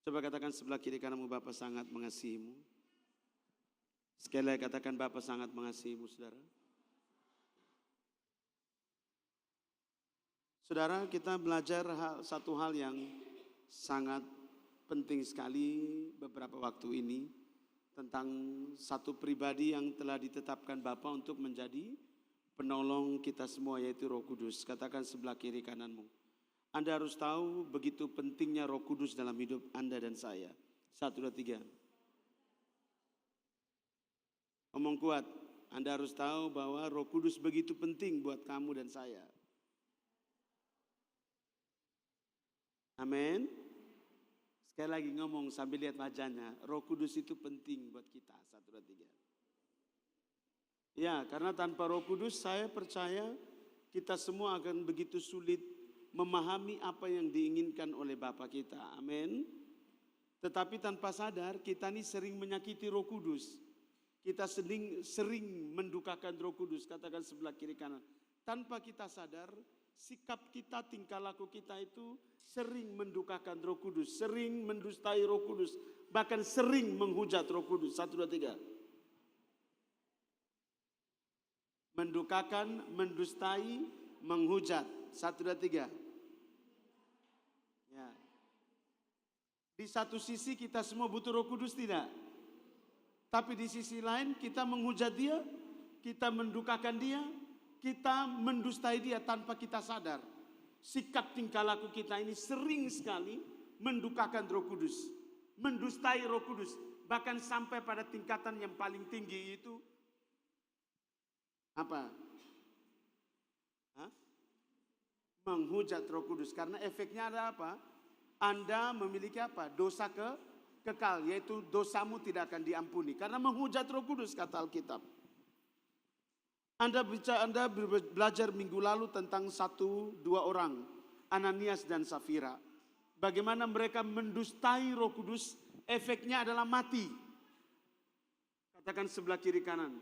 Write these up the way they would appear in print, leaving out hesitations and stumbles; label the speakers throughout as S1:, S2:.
S1: Coba katakan sebelah kiri kananmu, Bapa sangat mengasihimu. Sekali lagi katakan, Bapa sangat mengasihimu, saudara. Saudara, kita belajar satu hal yang sangat penting sekali beberapa waktu ini tentang satu pribadi yang telah ditetapkan Bapa untuk menjadi penolong kita semua, yaitu Roh Kudus. Katakan sebelah kiri kananmu. Anda harus tahu begitu pentingnya Roh Kudus dalam hidup Anda dan saya. 1, 2, 3. Omong kuat. Anda harus tahu bahwa Roh Kudus begitu penting buat kamu dan saya. Amin. Sekali lagi ngomong sambil lihat wajahnya. Roh Kudus itu penting buat kita. 1, 2, 3. Ya, karena tanpa Roh Kudus saya percaya kita semua akan begitu sulit memahami apa yang diinginkan oleh Bapa kita. Amin. Tetapi tanpa sadar kita ini sering menyakiti Roh Kudus. Kita sering mendukakan Roh Kudus. Katakan sebelah kiri kanan. Tanpa kita sadar, sikap kita, tingkah laku kita itu sering mendukakan Roh Kudus, sering mendustai Roh Kudus, bahkan sering menghujat Roh Kudus. 1, 2, 3. Mendukakan, mendustai, menghujat. 1, 2, 3. Ya. Di satu sisi kita semua butuh Roh Kudus, tidak? Tapi di sisi lain kita menghujat dia, kita mendukakan dia, kita mendustai dia tanpa kita sadar. Sikap tingkah laku kita ini sering sekali mendukakan Roh Kudus, mendustai Roh Kudus, bahkan sampai pada tingkatan yang paling tinggi itu apa? Menghujat Roh Kudus. Karena efeknya ada apa? Anda memiliki apa? Dosa kekal, yaitu dosamu tidak akan diampuni. Karena menghujat Roh Kudus, kata Alkitab. Anda belajar minggu lalu tentang 1-2 orang, Ananias dan Safira. Bagaimana mereka mendustai Roh Kudus, efeknya adalah mati. Katakan sebelah kiri kanan.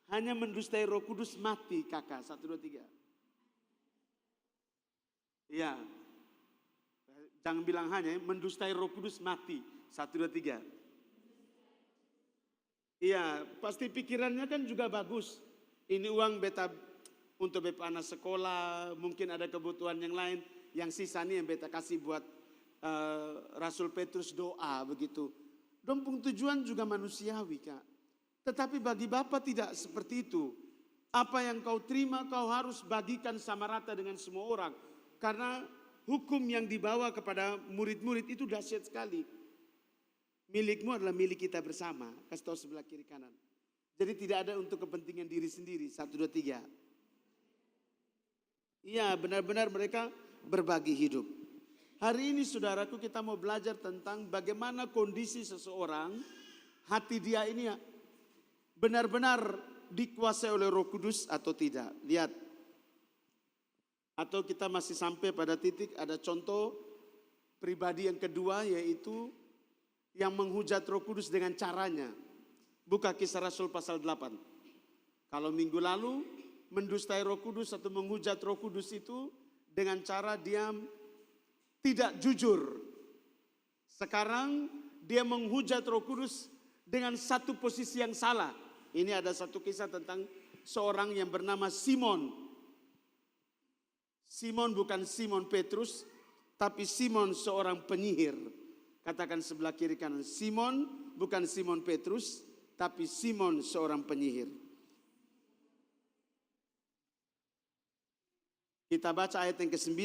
S1: Hanya mendustai Roh Kudus mati, kakak. 1, 2, 3. Iya. Jangan bilang hanya, mendustai Roh Kudus mati. 1, 2, 3. Iya, pasti pikirannya kan juga bagus. Ini uang beta untuk beta anak sekolah, mungkin ada kebutuhan yang lain. Yang sisa nih yang beta kasih buat Rasul Petrus doa begitu. Dompung tujuan juga manusiawi, Kak. Tetapi bagi Bapa tidak seperti itu. Apa yang kau terima kau harus bagikan sama rata dengan semua orang. Karena hukum yang dibawa kepada murid-murid itu dahsyat sekali. Milikmu adalah milik kita bersama. Kasih tahu sebelah kiri kanan. Jadi tidak ada untuk kepentingan diri sendiri. 1, 2, 3. Iya, benar-benar mereka berbagi hidup. Hari ini saudaraku kita mau belajar tentang bagaimana kondisi seseorang, hati dia ini benar-benar dikuasai oleh Roh Kudus atau tidak. Lihat. Atau kita masih sampai pada titik ada contoh pribadi yang kedua, yaitu yang menghujat Roh Kudus dengan caranya. Buka Kisah Rasul pasal 8. Kalau minggu lalu mendustai Roh Kudus atau menghujat Roh Kudus itu dengan cara dia tidak jujur. Sekarang dia menghujat Roh Kudus dengan satu posisi yang salah. Ini ada satu kisah tentang seorang yang bernama Simon. Simon bukan Simon Petrus, tapi Simon seorang penyihir. Katakan sebelah kiri kanan. Simon bukan Simon Petrus, tapi Simon seorang penyihir. Kita baca ayat yang ke-9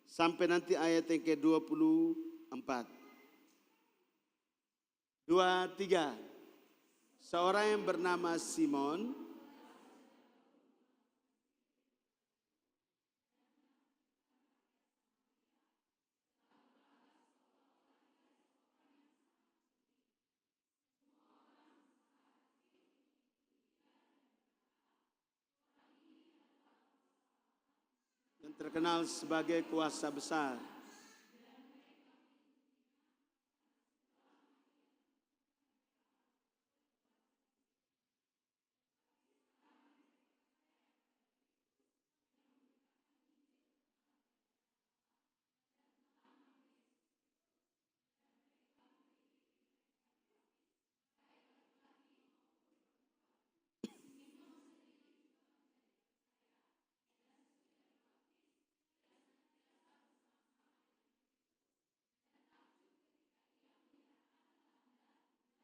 S1: sampai nanti ayat yang ke-24. 2, 3. Seorang yang bernama Simon yang terkenal sebagai kuasa besar.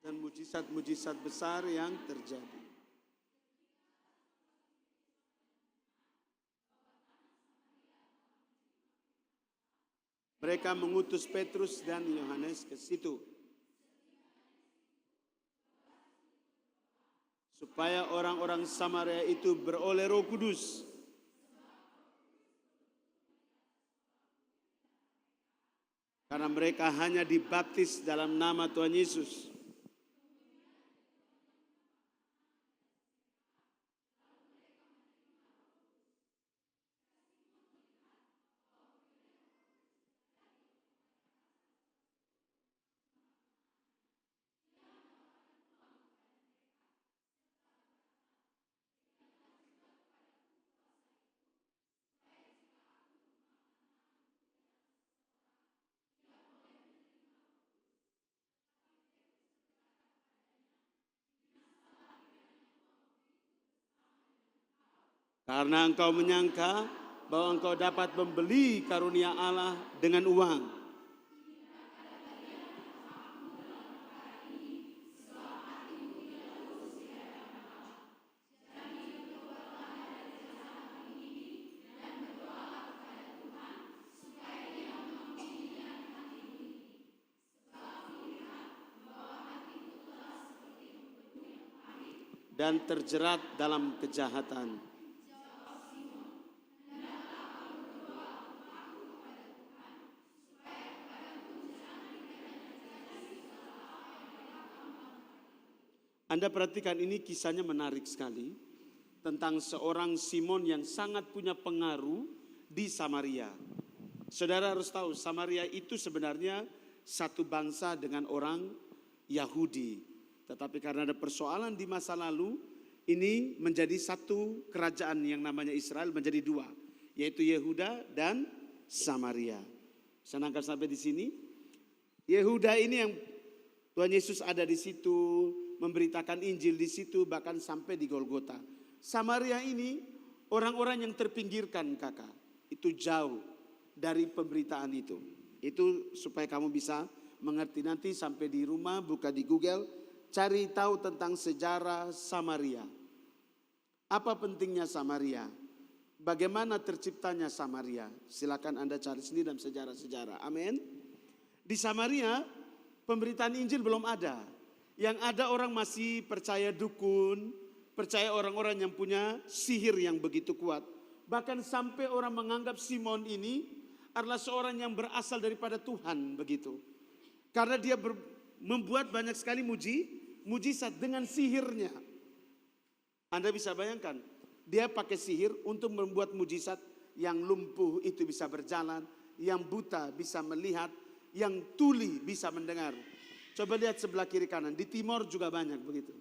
S1: dan mujizat-mujizat besar yang terjadi. Mereka mengutus Petrus dan Yohanes ke situ supaya orang-orang Samaria itu beroleh Roh Kudus. Karena mereka hanya dibaptis dalam nama Tuhan Yesus. Karena engkau menyangka bahwa engkau dapat membeli karunia Allah dengan uang. Dan terjerat dalam kejahatan. Anda perhatikan ini kisahnya menarik sekali tentang seorang Simon yang sangat punya pengaruh di Samaria. Saudara harus tahu Samaria itu sebenarnya satu bangsa dengan orang Yahudi. Tetapi karena ada persoalan di masa lalu ini menjadi satu kerajaan yang namanya Israel menjadi dua. Yaitu Yehuda dan Samaria. Saya nangkap sampai di sini. Yehuda ini yang Tuhan Yesus ada di situ, memberitakan Injil di situ, bahkan sampai di Golgota. Samaria ini orang-orang yang terpinggirkan kakak. Itu jauh dari pemberitaan itu. Itu supaya kamu bisa mengerti nanti sampai di rumah, buka di Google, cari tahu tentang sejarah Samaria. Apa pentingnya Samaria? Bagaimana terciptanya Samaria? Silakan Anda cari sendiri dalam sejarah-sejarah. Amin. Di Samaria pemberitaan Injil belum ada. Yang ada orang masih percaya dukun, percaya orang-orang yang punya sihir yang begitu kuat. Bahkan sampai orang menganggap Simon ini adalah seorang yang berasal daripada Tuhan begitu. Karena dia membuat banyak sekali mujizat dengan sihirnya. Anda bisa bayangkan, dia pakai sihir untuk membuat mujizat yang lumpuh itu bisa berjalan, yang buta bisa melihat, yang tuli bisa mendengar. Coba lihat sebelah kiri kanan, di timur juga banyak begitu.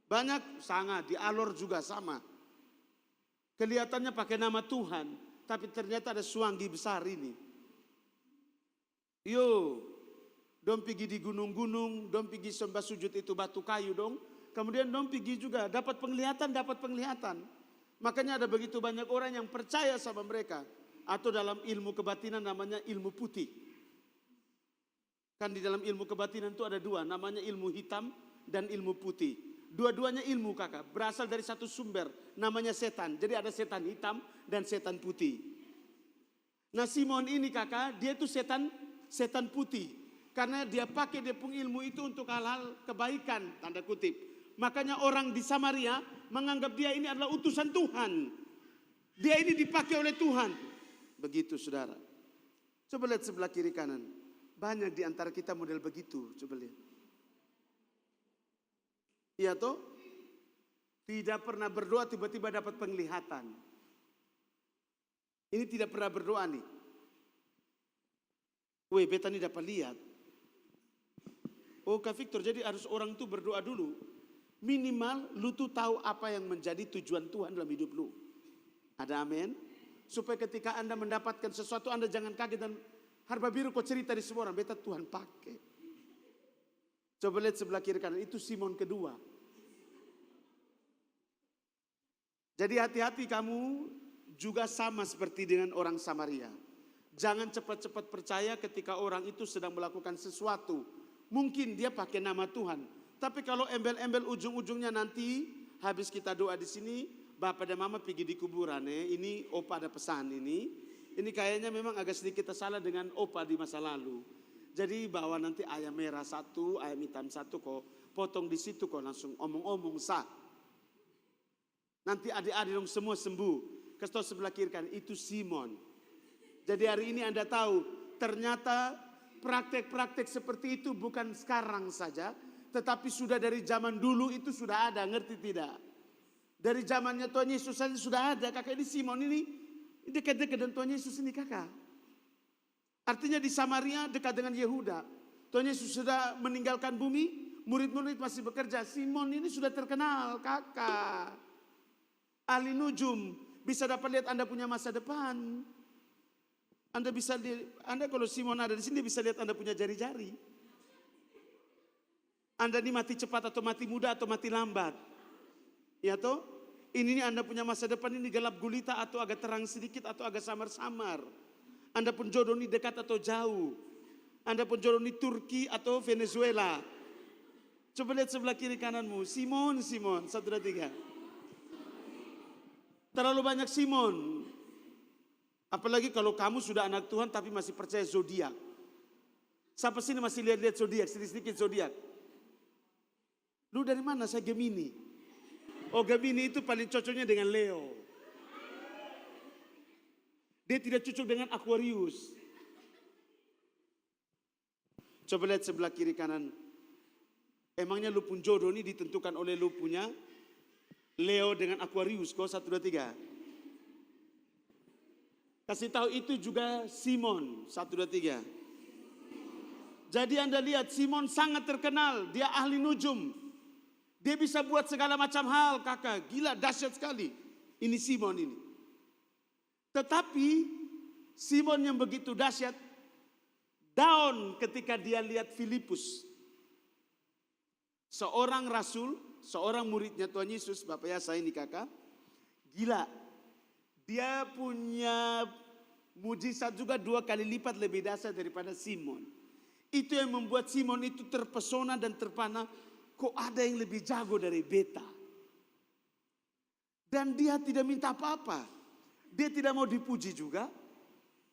S1: Banyak sangat, di Alor juga sama. Kelihatannya pakai nama Tuhan, tapi ternyata ada suanggi besar ini. Yo, dong pergi di gunung-gunung, dong pergi sembah sujud itu batu kayu dong. Kemudian dong pergi juga dapat penglihatan. Makanya ada begitu banyak orang yang percaya sama mereka. Atau dalam ilmu kebatinan namanya ilmu putih. Kan di dalam ilmu kebatinan itu ada dua, namanya ilmu hitam dan ilmu putih. Dua-duanya ilmu kakak, berasal dari satu sumber, namanya setan. Jadi ada setan hitam dan setan putih. Nah Simon ini kakak, dia itu setan putih. Karena dia pakai dia pun ilmu itu untuk hal-hal kebaikan, tanda kutip. Makanya orang di Samaria menganggap dia ini adalah utusan Tuhan. Dia ini dipakai oleh Tuhan. Begitu saudara. Coba lihat sebelah kiri kanan. Banyak di antara kita model begitu, coba lihat. Iya toh? Tidak pernah berdoa tiba-tiba dapat penglihatan. Ini tidak pernah berdoa nih. Weh, beta nih dapat lihat. Oh Kak Victor, jadi harus orang itu berdoa dulu. Minimal lu tuh tahu apa yang menjadi tujuan Tuhan dalam hidup lu. Ada amin? Supaya ketika Anda mendapatkan sesuatu Anda jangan kaget dan harba biru kau cerita di semua orang, beta Tuhan pakai. Coba lihat sebelah kiri kanan, itu Simon kedua. Jadi hati-hati kamu juga sama seperti dengan orang Samaria. Jangan cepat-cepat percaya ketika orang itu sedang melakukan sesuatu. mungkin dia pakai nama Tuhan. Tapi kalau embel-embel ujung-ujungnya nanti habis kita doa di sini, Bapak dan Mama pergi di kuburan, ini Opa ada pesan ini. Ini kayaknya memang agak sedikit salah dengan Opa di masa lalu. Jadi bawa nanti ayam merah satu, ayam hitam satu, kok potong di situ, kok langsung omong-omong sah. Nanti adik-adik dong semua sembuh. Kasih tahu sebelah kiri kan, itu Simon. Jadi hari ini Anda tahu, ternyata praktek-praktek seperti itu bukan sekarang saja, tetapi sudah dari zaman dulu itu sudah ada, ngerti tidak? Dari zamannya Tuhan Yesus saja sudah ada. Kakak ini Simon ini dekat-dekat dengan Tuhan Yesus ini kakak. Artinya di Samaria dekat dengan Yehuda. Tuhan Yesus sudah meninggalkan bumi, murid-murid masih bekerja. Simon ini sudah terkenal kakak. Ahli nujum, bisa dapat lihat Anda punya masa depan. Anda kalau Simon ada di sini bisa lihat Anda punya jari-jari. Anda ini mati cepat atau mati muda atau mati lambat. Ya toh? Ini Anda punya masa depan ini gelap gulita atau agak terang sedikit atau agak samar-samar. Anda pun jodoh ini dekat atau jauh. Anda pun jodoh ini Turki atau Venezuela. Coba lihat sebelah kiri kananmu. Simon, 1, 2, 3. Terlalu banyak Simon. Apalagi kalau kamu sudah anak Tuhan tapi masih percaya zodiak. Siapa sini masih lihat-lihat zodiak, sedikit-sedikit zodiak? Lu dari mana? Saya Gemini. Oh, Gemini itu paling cocoknya dengan Leo. Dia tidak cocok dengan Aquarius. Coba lihat sebelah kiri kanan. Emangnya lu pun jodoh ini ditentukan oleh lu punya Leo dengan Aquarius. Kau 1, 2, 3. Kasih tahu itu juga Simon. 1, 2, 3. Jadi Anda lihat Simon sangat terkenal. Dia ahli nujum. Dia bisa buat segala macam hal kakak. Gila dahsyat sekali. Ini Simon ini. Tetapi Simon yang begitu dahsyat down ketika dia lihat Filipus. Seorang rasul, seorang muridnya Tuhan Yesus. Bapak ya saya ini kakak. Gila. Dia punya mujizat juga 2 kali lipat lebih dahsyat daripada Simon. Itu yang membuat Simon itu terpesona dan terpana. Kok ada yang lebih jago dari beta? Dan dia tidak minta apa-apa. Dia tidak mau dipuji juga.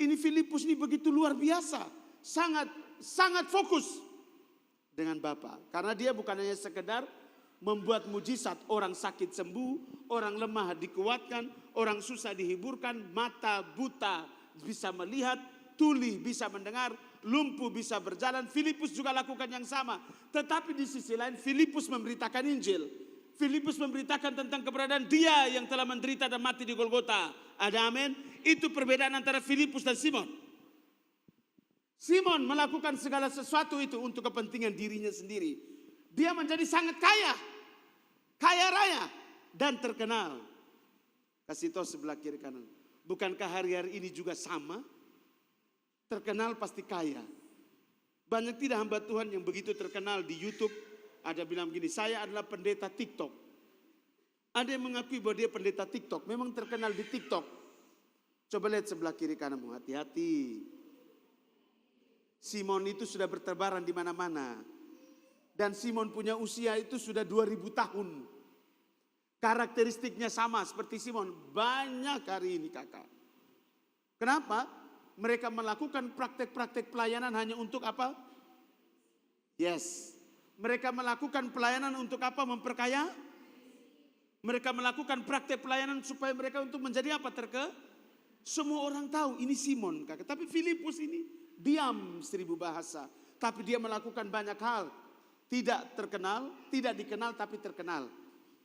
S1: Ini Filipus ini begitu luar biasa. Sangat fokus dengan Bapa. Karena dia bukan hanya sekedar membuat mujizat, orang sakit sembuh, orang lemah dikuatkan, orang susah dihiburkan, mata buta bisa melihat, tuli bisa mendengar, lumpuh bisa berjalan. Filipus juga lakukan yang sama. Tetapi di sisi lain Filipus memberitakan Injil. Filipus memberitakan tentang keberadaan dia yang telah menderita dan mati di Golgota. Ada amin? Itu perbedaan antara Filipus dan Simon. Simon melakukan segala sesuatu itu untuk kepentingan dirinya sendiri. Dia menjadi sangat kaya. Kaya raya. Dan terkenal. Kasih tahu sebelah kiri kanan. Bukankah hari-hari ini juga sama? Terkenal pasti kaya. Banyak tidak hamba Tuhan yang begitu terkenal di YouTube. Ada bilang begini, saya adalah pendeta TikTok. Ada yang mengakui bahwa dia pendeta TikTok. Memang terkenal di TikTok. Coba lihat sebelah kiri kananmu, hati-hati. Simon itu sudah bertebaran di mana-mana. Dan Simon punya usia itu sudah 2000 tahun. Karakteristiknya sama seperti Simon. Banyak hari ini kakak. Kenapa? Mereka melakukan praktek-praktek pelayanan hanya untuk apa? Yes. Mereka melakukan pelayanan untuk apa? Memperkaya? Mereka melakukan praktek pelayanan supaya mereka untuk menjadi apa? Semua orang tahu ini Simon kakak. Tapi Filipus ini diam 1000 bahasa. Tapi dia melakukan banyak hal. Tidak terkenal, tidak dikenal tapi terkenal.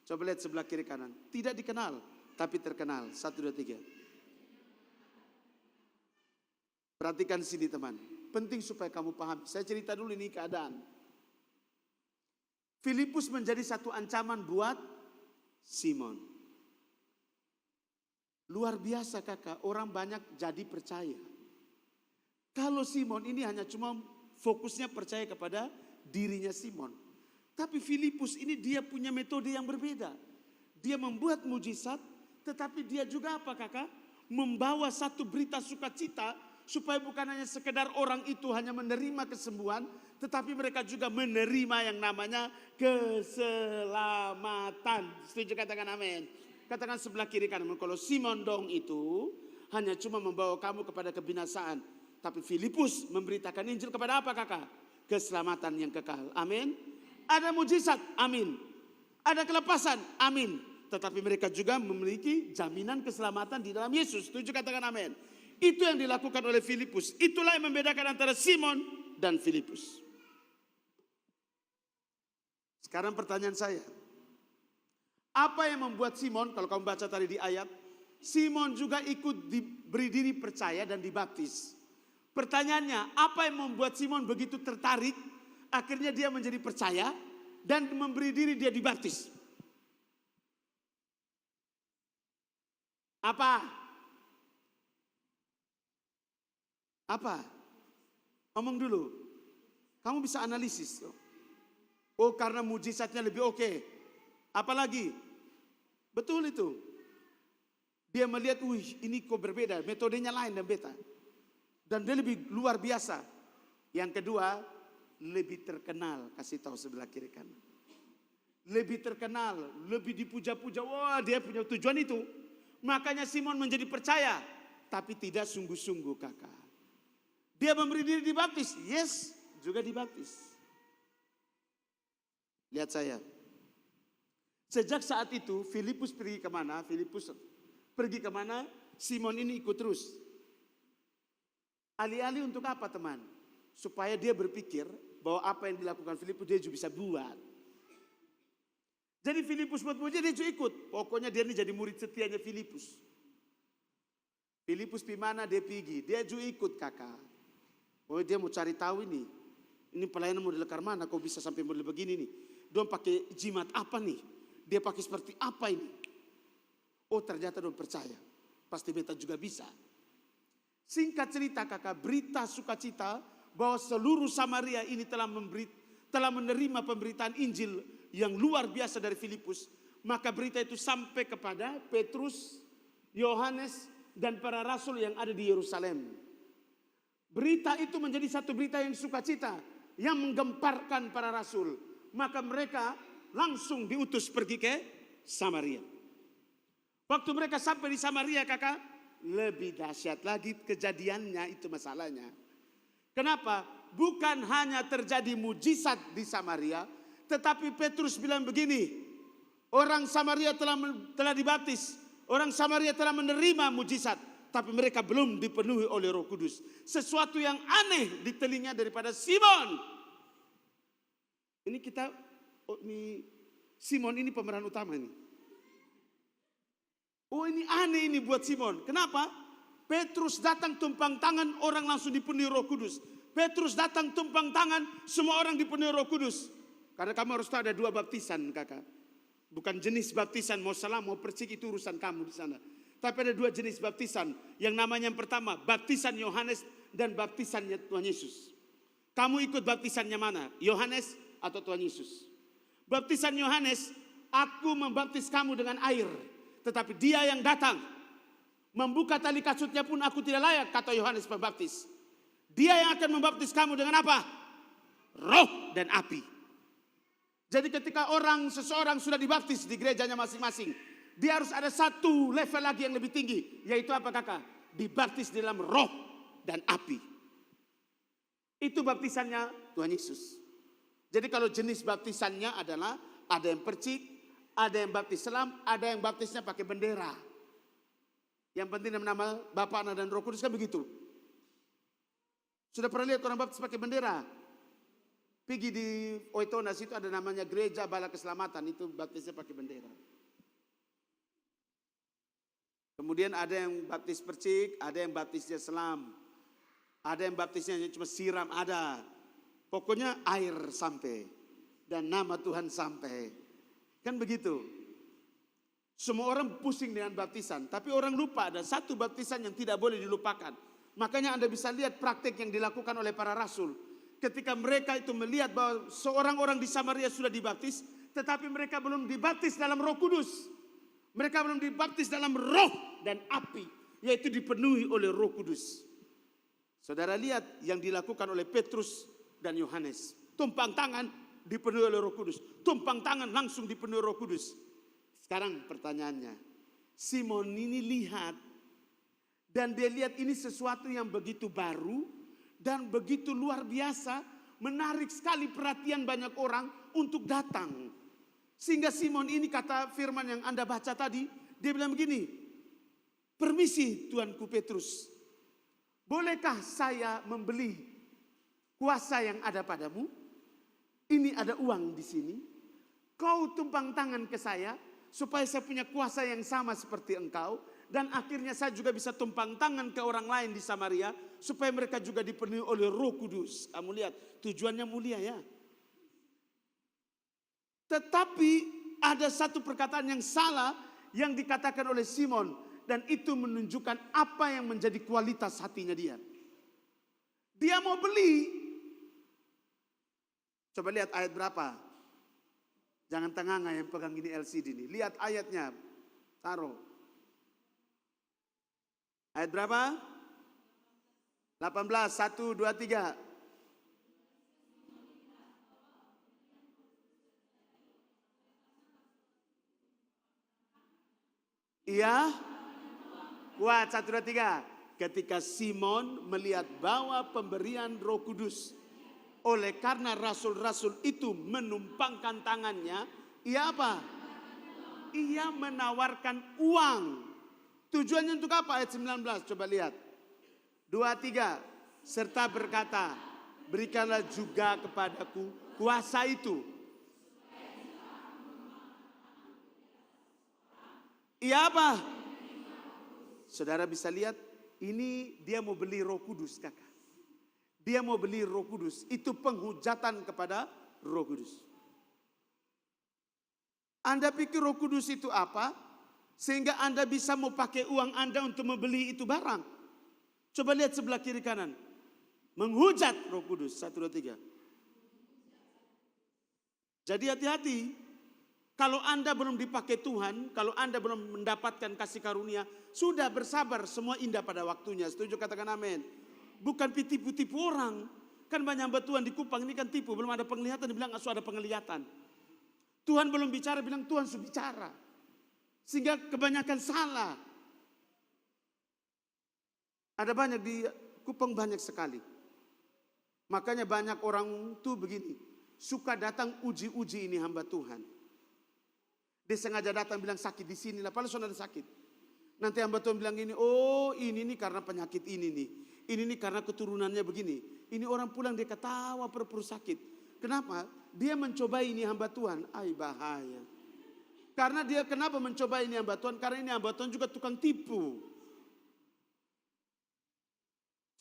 S1: Coba lihat sebelah kiri kanan. Tidak dikenal tapi terkenal. 1, 2, 3. Perhatikan sini teman. Penting supaya kamu paham. Saya cerita dulu ini keadaan. Filipus menjadi satu ancaman buat Simon. Luar biasa kakak. Orang banyak jadi percaya. Kalau Simon ini hanya cuma fokusnya percaya kepada dirinya Simon. Tapi Filipus ini dia punya metode yang berbeda. Dia membuat mujizat, tetapi dia juga apa kakak? Membawa satu berita sukacita Supaya bukan hanya sekedar orang itu hanya menerima kesembuhan, tetapi mereka juga menerima yang namanya keselamatan. Setuju, katakan amin. Katakan sebelah kiri kanan, kalau Simon dong itu hanya cuma membawa kamu kepada kebinasaan. Tapi Filipus memberitakan Injil kepada apa kakak? Keselamatan yang kekal. Amin. Ada mujizat, amin. Ada kelepasan, amin. Tetapi mereka juga memiliki jaminan keselamatan di dalam Yesus. Setuju, katakan amin. Itu yang dilakukan oleh Filipus. Itulah yang membedakan antara Simon dan Filipus. Sekarang pertanyaan saya. Apa yang membuat Simon, kalau kamu baca tadi di ayat, Simon juga ikut diberi diri percaya dan dibaptis. Pertanyaannya, apa yang membuat Simon begitu tertarik, akhirnya dia menjadi percaya dan memberi diri dia dibaptis? Apa? Ngomong dulu. Kamu bisa analisis. Oh, karena mujizatnya lebih oke. Apalagi? Betul itu. Dia melihat, ini kok berbeda. Metodenya lain dan beda. Dan dia lebih luar biasa. Yang kedua, lebih terkenal. Kasih tahu sebelah kiri kanan. Lebih terkenal, lebih dipuja-puja. Wah, dia punya tujuan itu. Makanya Simon menjadi percaya. Tapi tidak sungguh-sungguh kakak. Dia memberi diri dibaptis. Yes, juga dibaptis. Lihat saya. Sejak saat itu, Filipus pergi kemana? Simon ini ikut terus. Alih-alih untuk apa teman? Supaya dia berpikir bahwa apa yang dilakukan Filipus dia juga bisa buat. Jadi Filipus buat dia juga ikut. Pokoknya dia ini jadi murid setianya Filipus. Filipus di mana dia pergi, dia juga ikut kakak. Oh, dia mau cari tahu ini pelayanan model mana, kok bisa sampai model begini nih. Dia pakai jimat apa nih? Dia pakai seperti apa ini? Oh, ternyata dia percaya. Pasti beta juga bisa. Singkat cerita kakak, berita sukacita bahwa seluruh Samaria ini telah menerima pemberitaan Injil yang luar biasa dari Filipus. Maka berita itu sampai kepada Petrus, Yohanes, dan para rasul yang ada di Yerusalem. Berita itu menjadi satu berita yang sukacita, yang menggemparkan para rasul. Maka mereka langsung diutus pergi ke Samaria. Waktu mereka sampai di Samaria kakak, lebih dahsyat lagi kejadiannya, itu masalahnya. Kenapa? Bukan hanya terjadi mujizat di Samaria, tetapi Petrus bilang begini, orang Samaria telah dibaptis, orang Samaria telah menerima mujizat, tapi mereka belum dipenuhi oleh Roh Kudus. Sesuatu yang aneh di telinga daripada Simon. Ini Simon ini pemeran utama ini. Oh, ini aneh ini buat Simon. Kenapa? Petrus datang tumpang tangan, orang langsung dipenuhi Roh Kudus. Petrus datang tumpang tangan, semua orang dipenuhi Roh Kudus. Karena kamu harus tahu ada dua baptisan kakak. Bukan jenis baptisan mau salam mau percik, itu urusan kamu di sana. Tapi ada dua jenis baptisan. Yang namanya yang pertama, baptisan Yohanes dan baptisannya Tuhan Yesus. Kamu ikut baptisannya mana? Yohanes atau Tuhan Yesus? Baptisan Yohanes, aku membaptis kamu dengan air. Tetapi dia yang datang, membuka tali kasutnya pun aku tidak layak, kata Yohanes Pembaptis. Dia yang akan membaptis kamu dengan apa? Roh dan api. Jadi ketika seseorang sudah dibaptis di gerejanya masing-masing, dia harus ada satu level lagi yang lebih tinggi. Yaitu apa kakak? Dibaptis dalam roh dan api. Itu baptisannya Tuhan Yesus. Jadi kalau jenis baptisannya adalah ada yang percik, ada yang baptis selam, ada yang baptisnya pakai bendera. Yang penting nama Bapa, Anak dan Roh Kudus kan begitu. Sudah pernah lihat orang baptis pakai bendera? Pergi di Oitonas itu ada namanya Gereja Bala Keselamatan, itu baptisnya pakai bendera. Kemudian ada yang baptis percik, ada yang baptisnya selam, ada yang baptisnya cuma siram, ada. Pokoknya air sampai dan nama Tuhan sampai. Kan begitu. Semua orang pusing dengan baptisan, tapi orang lupa ada satu baptisan yang tidak boleh dilupakan. Makanya Anda bisa lihat praktik yang dilakukan oleh para rasul. Ketika mereka itu melihat bahwa seorang orang di Samaria sudah dibaptis, tetapi mereka belum dibaptis dalam Roh Kudus. Mereka belum dibaptis dalam roh dan api, yaitu dipenuhi oleh Roh Kudus. Saudara lihat yang dilakukan oleh Petrus dan Yohanes. Tumpang tangan dipenuhi oleh Roh Kudus. Tumpang tangan langsung dipenuhi Roh Kudus. Sekarang pertanyaannya, Simon ini lihat dan dia lihat ini sesuatu yang begitu baru dan begitu luar biasa, menarik sekali perhatian banyak orang untuk datang. Sehingga Simon ini, kata firman yang Anda baca tadi, dia bilang begini, permisi Tuanku Petrus, bolehkah saya membeli kuasa yang ada padamu? Ini ada uang di sini. Kau tumpang tangan ke saya supaya saya punya kuasa yang sama seperti engkau. Dan akhirnya saya juga bisa tumpang tangan ke orang lain di Samaria supaya mereka juga dipenuhi oleh Roh Kudus. Kamu lihat tujuannya mulia ya. Tetapi ada satu perkataan yang salah yang dikatakan oleh Simon. Dan itu menunjukkan apa yang menjadi kualitas hatinya dia. Dia mau beli. Coba lihat ayat berapa. Jangan tengah yang pegang gini LCD ini. Lihat ayatnya. Taruh. Ayat berapa? 18, 1, 2, 3. Iya. Kuat, 1, 2, 3. Ketika Simon melihat bahwa pemberian Roh Kudus, oleh karena rasul-rasul itu menumpangkan tangannya, ia apa? Ia menawarkan uang. Tujuannya untuk apa? Ayat 19, coba lihat. 2, 3. Serta berkata, berikanlah juga kepadaku kuasa itu. Ia apa? Saudara bisa lihat, ini dia mau beli Roh Kudus, kakak. Dia mau beli Roh Kudus. Itu penghujatan kepada Roh Kudus. Anda pikir Roh Kudus itu apa? Sehingga Anda bisa mau pakai uang Anda untuk membeli itu barang. Coba lihat sebelah kiri kanan. Menghujat Roh Kudus. 1, 2, 3. Jadi hati-hati. Kalau Anda belum dipakai Tuhan, kalau Anda belum mendapatkan kasih karunia, sudah bersabar, semua indah pada waktunya. Setuju, katakan amin. Bukan tipu-tipu orang. Kan banyak hamba Tuhan di Kupang ini kan tipu. Belum ada penglihatan, dibilang ada penglihatan. Tuhan belum bicara, bilang Tuhan sudah bicara. Sehingga kebanyakan salah. Ada banyak di Kupang, banyak sekali. Makanya banyak orang tuh begini. Suka datang uji-uji ini hamba Tuhan. Dia sengaja datang bilang sakit di sini lah. Padahal sudah ada sakit. Nanti hamba Tuhan bilang gini, oh ini nih karena penyakit ini nih. Ini nih karena keturunannya begini. Ini orang pulang dia ketawa perut sakit. Kenapa? Dia mencoba ini hamba Tuhan. Ay bahaya. Karena dia kenapa mencoba ini hamba Tuhan? Karena ini hamba Tuhan juga tukang tipu.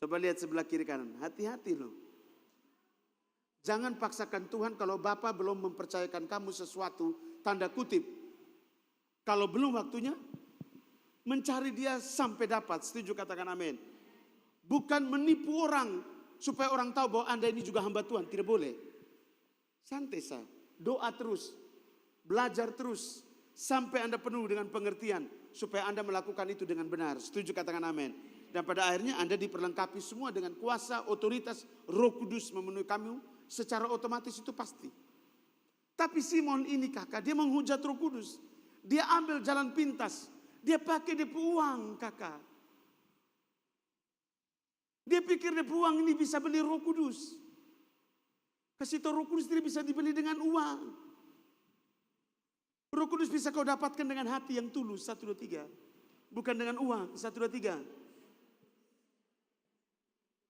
S1: Coba lihat sebelah kiri kanan. Hati-hati loh. Jangan paksakan Tuhan kalau Bapa belum mempercayakan kamu sesuatu, tanda kutip. Kalau belum waktunya, mencari dia sampai dapat. Setuju, katakan amin. Bukan menipu orang supaya orang tahu bahwa Anda ini juga hamba Tuhan. Tidak boleh. Santai saja. Doa terus. Belajar terus. Sampai Anda penuh dengan pengertian. Supaya Anda melakukan itu dengan benar. Setuju, katakan amin. Dan pada akhirnya Anda diperlengkapi semua dengan kuasa, otoritas, Roh Kudus memenuhi kamu. Secara otomatis itu pasti. Tapi Simon ini kakak, dia menghujat Roh Kudus. Dia ambil jalan pintas. Dia pakai dia uang kakak. Dia pikir dia uang ini bisa beli Roh Kudus. Kasih tahu Roh Kudus tidak bisa dibeli dengan uang. Roh Kudus bisa kau dapatkan dengan hati yang tulus. 1, 2, 3. Bukan dengan uang. 1, 2, 3.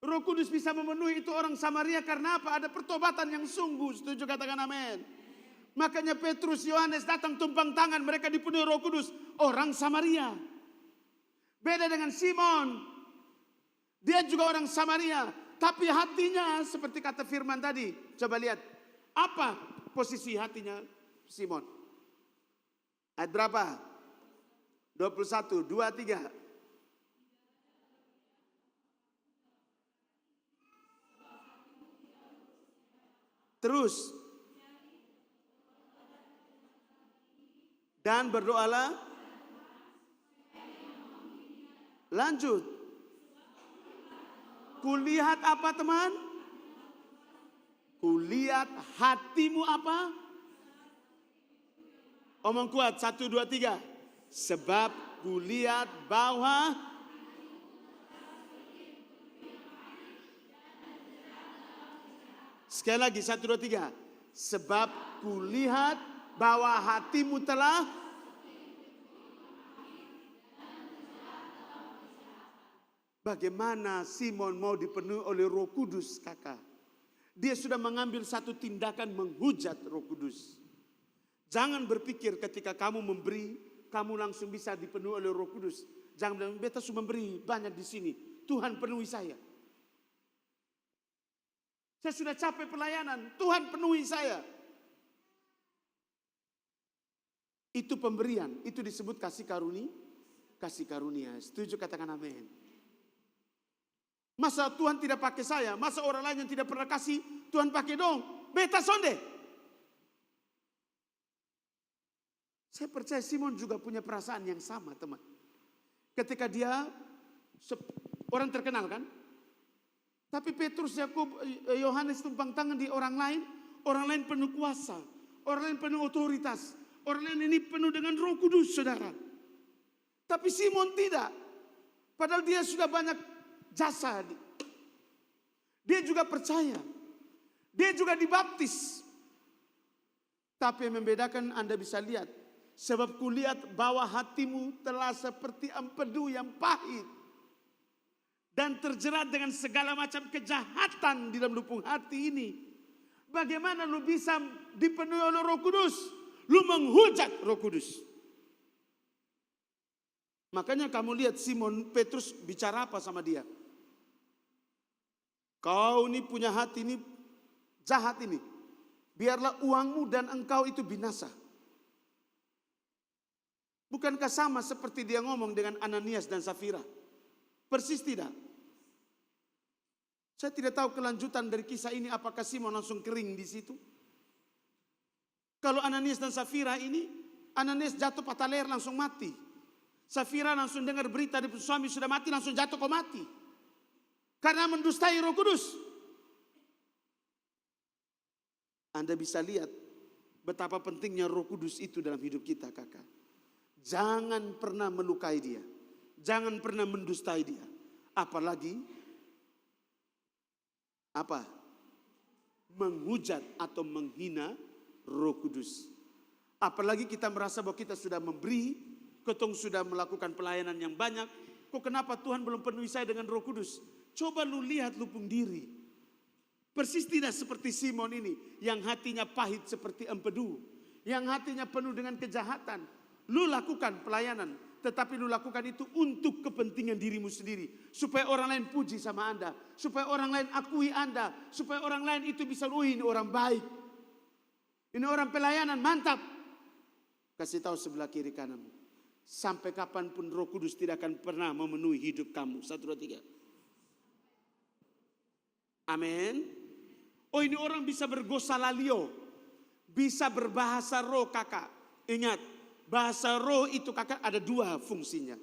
S1: Roh Kudus bisa memenuhi itu orang Samaria karena apa? Ada pertobatan yang sungguh. Setuju, katakan amin. Makanya Petrus, Yohanes datang tumpang tangan. Mereka dipenuhi Roh Kudus. Orang Samaria. Beda dengan Simon. Dia juga orang Samaria. Tapi hatinya seperti kata firman tadi. Coba lihat. Apa posisi hatinya Simon? Ayat berapa? 21, 2, 3. Terus. Dan berdoalah. Lanjut. Kulihat apa teman? Kulihat hatimu apa? Omong kuat, 1, 2, 3. Sebab kulihat bahwa sekali lagi, 1, 2, 3. Sebab kulihat bahwa hatimu telah. Bagaimana Simon mau dipenuhi oleh Roh Kudus, kakak? Dia sudah mengambil satu tindakan menghujat Roh Kudus. Jangan berpikir ketika kamu memberi, kamu langsung bisa dipenuhi oleh Roh Kudus. Jangan bilang, beta sudah memberi banyak di sini. Tuhan penuhi saya. Saya sudah capek pelayanan, Tuhan penuhi saya. Itu pemberian, itu disebut kasih karunia. Kasih karunia, setuju katakan amin. Masa Tuhan tidak pakai saya? Masa orang lain yang tidak pernah kasih, Tuhan pakai dong? Beta sonde. Saya percaya Simon juga punya perasaan yang sama, teman. Ketika dia, orang terkenal kan? Tapi Petrus, Yakub, Yohanes tumpang tangan di orang lain penuh kuasa. Orang lain penuh otoritas. Orang lain ini penuh dengan Roh Kudus, saudara. Tapi Simon tidak. Padahal dia sudah banyak jasa. Dia juga percaya. Dia juga dibaptis. Tapi yang membedakan Anda bisa lihat. Sebab kulihat bahwa hatimu telah seperti empedu yang pahit. Dan terjerat dengan segala macam kejahatan di dalam lubuk hati ini. Bagaimana lu bisa dipenuhi oleh Roh Kudus? Lu menghujat Roh Kudus. Makanya kamu lihat Simon Petrus bicara apa sama dia. Kau ini punya hati ini jahat ini. Biarlah uangmu dan engkau itu binasa. Bukankah sama seperti dia ngomong dengan Ananias dan Safira? Persis tidak? Saya tidak tahu kelanjutan dari kisah ini, apakah Simon langsung kering di situ? Kalau Ananias dan Safira ini, Ananias jatuh patah leher langsung mati. Safira langsung dengar berita dari suami sudah mati, langsung jatuh kok mati. Karena mendustai Roh Kudus. Anda bisa lihat betapa pentingnya Roh Kudus itu dalam hidup kita, kakak. Jangan pernah melukai dia. Jangan pernah mendustai dia. Apalagi apa? Menghujat atau menghina Roh Kudus. Apalagi kita merasa bahwa kita sudah memberi, ketong sudah melakukan pelayanan yang banyak. Kok kenapa Tuhan belum penuhi saya dengan Roh Kudus? Coba lu lihat lupung diri. Persis tidak seperti Simon ini. Yang hatinya pahit seperti empedu. Yang hatinya penuh dengan kejahatan. Lu lakukan pelayanan. Tetapi lu lakukan itu untuk kepentingan dirimu sendiri. Supaya orang lain puji sama Anda. Supaya orang lain akui Anda. Supaya orang lain itu bisa, ini orang baik. Ini orang pelayanan, mantap. Kasih tahu sebelah kiri kananmu. Sampai kapanpun Roh Kudus tidak akan pernah memenuhi hidup kamu. 1, 2, 3. Amin. Oh, ini orang bisa bergosalalio. Bisa berbahasa roh, kakak. Ingat, bahasa roh itu kakak ada 2 fungsinya.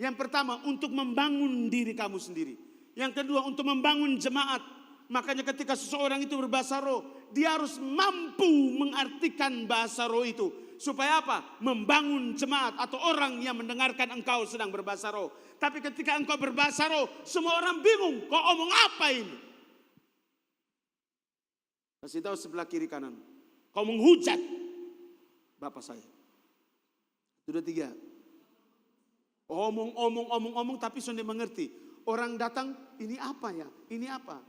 S1: Yang pertama untuk membangun diri kamu sendiri. Yang kedua untuk membangun jemaat. Makanya ketika seseorang itu berbahasa roh, dia harus mampu mengartikan bahasa roh itu. Supaya apa? Membangun jemaat atau orang yang mendengarkan engkau sedang berbahasa roh. Tapi ketika engkau berbahasa roh, semua orang bingung. Kau omong apa ini? Kasih tahu sebelah kiri kanan. Kau menghujat Bapak saya. Sudah 3. Omong tapi sudah mengerti. Orang datang, ini apa ya? Ini apa?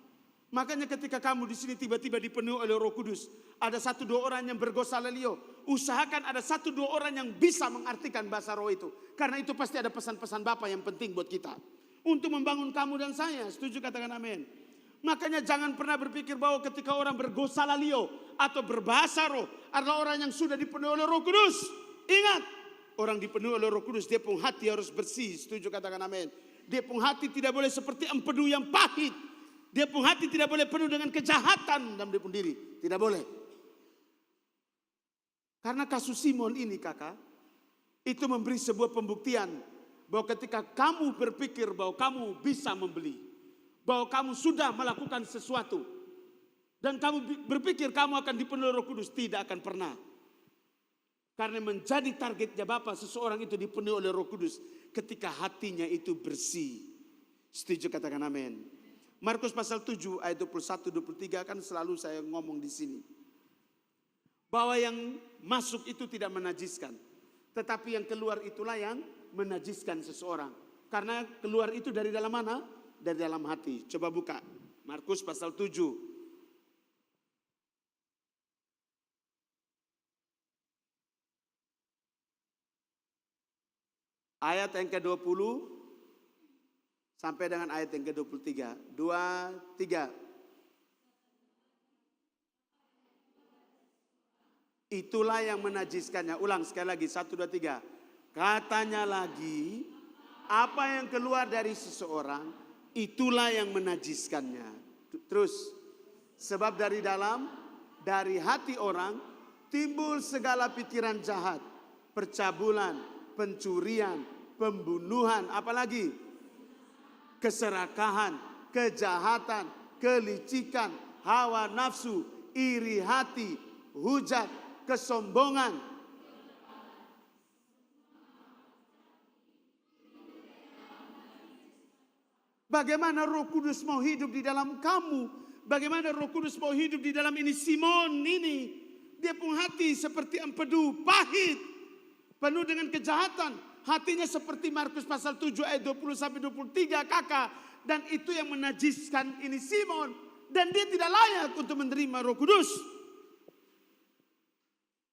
S1: Makanya ketika kamu di sini tiba-tiba dipenuhi oleh Roh Kudus, ada 1-2 orang yang bergosalalio. Usahakan ada 1-2 orang yang bisa mengartikan bahasa roh itu. Karena itu pasti ada pesan-pesan Bapa yang penting buat kita. Untuk membangun kamu dan saya. Setuju katakan amin. Makanya jangan pernah berpikir bahwa ketika orang bergosalalio atau berbahasa roh adalah orang yang sudah dipenuhi oleh Roh Kudus. Ingat, orang dipenuhi oleh Roh Kudus, dia pun hati harus bersih. Setuju katakan amin. Dia pun hati tidak boleh seperti empedu yang pahit. Dia pun hati tidak boleh penuh dengan kejahatan dalam dia pun diri. Tidak boleh. Karena kasus Simon ini, kakak, itu memberi sebuah pembuktian bahwa ketika kamu berpikir bahwa kamu bisa membeli, bahwa kamu sudah melakukan sesuatu dan kamu berpikir kamu akan dipenuhi Roh Kudus, tidak akan pernah. Karena menjadi targetnya Bapa seseorang itu dipenuhi oleh Roh Kudus ketika hatinya itu bersih. Setuju, katakan amin. Markus pasal 7 ayat 21-23 kan selalu saya ngomong di sini. Bahwa yang masuk itu tidak menajiskan, tetapi yang keluar itulah yang menajiskan seseorang. Karena keluar itu dari dalam mana? Dari dalam hati. Coba buka Markus pasal 7. Ayat yang ke-20 sampai dengan ayat yang ke-23. 2, 3. Itulah yang menajiskannya. Ulang sekali lagi. 1, 2, 3. Katanya lagi, apa yang keluar dari seseorang, itulah yang menajiskannya. Terus, sebab dari dalam, dari hati orang, timbul segala pikiran jahat, percabulan, pencurian, pembunuhan, apalagi keserakahan, kejahatan, kelicikan, hawa nafsu, iri hati, hujat, kesombongan. Bagaimana Roh Kudus mau hidup di dalam kamu? Bagaimana Roh Kudus mau hidup di dalam ini? Simon ini, dia pun hati seperti empedu, pahit, penuh dengan kejahatan. Hatinya seperti Markus pasal 7 ayat 20-23 kakak. Dan itu yang menajiskan ini Simon. Dan dia tidak layak untuk menerima Roh Kudus.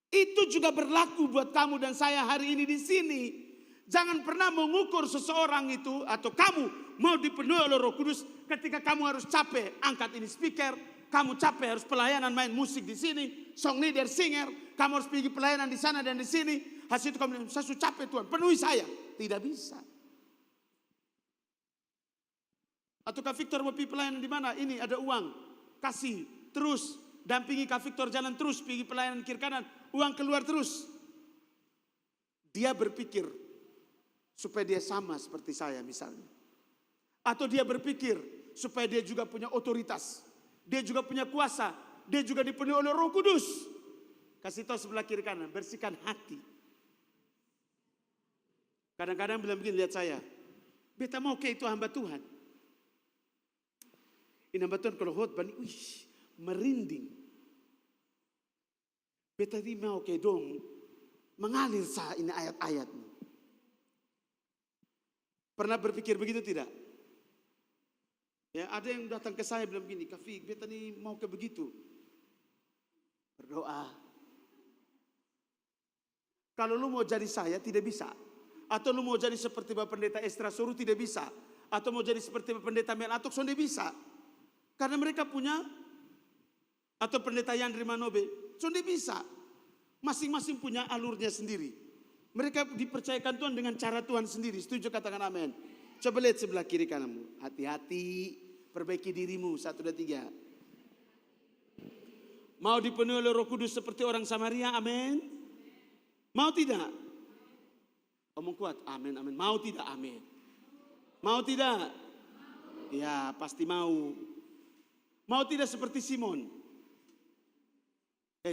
S1: Itu juga berlaku buat kamu dan saya hari ini di sini. Jangan pernah mengukur seseorang itu atau kamu mau dipenuhi oleh Roh Kudus ketika kamu harus capek angkat ini speaker, kamu capek harus pelayanan main musik di sini, song leader, singer, kamu harus pergi pelayanan di sana dan di sini. Hasil itu kamu bilang, saya sudah capek Tuhan, penuhi saya. Tidak bisa. Atau Kak Victor mau pergi pelayanan di mana? Ini ada uang, kasih terus, dampingi Kak Victor jalan terus, pergi pelayanan kiri kanan, uang keluar terus. Dia berpikir supaya dia sama seperti saya misalnya. Atau dia berpikir supaya dia juga punya otoritas, dia juga punya kuasa, dia juga dipenuhi oleh Roh Kudus. Kasih tahu sebelah kiri kanan, bersihkan hati. Kadang-kadang bilang begini, lihat saya, beta mau ke itu hamba Tuhan. Ini hamba Tuhan kalau khotbah, merinding. Beta ini mau ke dong, mengalir sah ini ayat-ayat. Pernah berpikir begitu tidak? Ya, ada yang datang ke saya bilang begini, Kak Fik, beta ini mau ke begitu. Berdoa. Kalau lu mau jadi saya, tidak bisa. Atau lu mau jadi seperti Bapak Pendeta Estra Suruh, tidak bisa. Atau mau jadi seperti Bapak Pendeta Mel Atok, tidak bisa. Karena mereka punya, atau Pendeta Yandri Manobe, tidak bisa. Masing-masing punya alurnya sendiri. Mereka dipercayakan Tuhan dengan cara Tuhan sendiri. Setuju, katakan amin. Coba lihat sebelah kiri kananmu. Hati-hati, perbaiki dirimu. 1, 2, 3. Mau dipenuhi oleh Roh Kudus seperti orang Samaria, amin. Mau tidak? Omong kuat, amin, amin. Mau tidak, amin. Mau tidak? Ya, pasti mau. Mau tidak seperti Simon?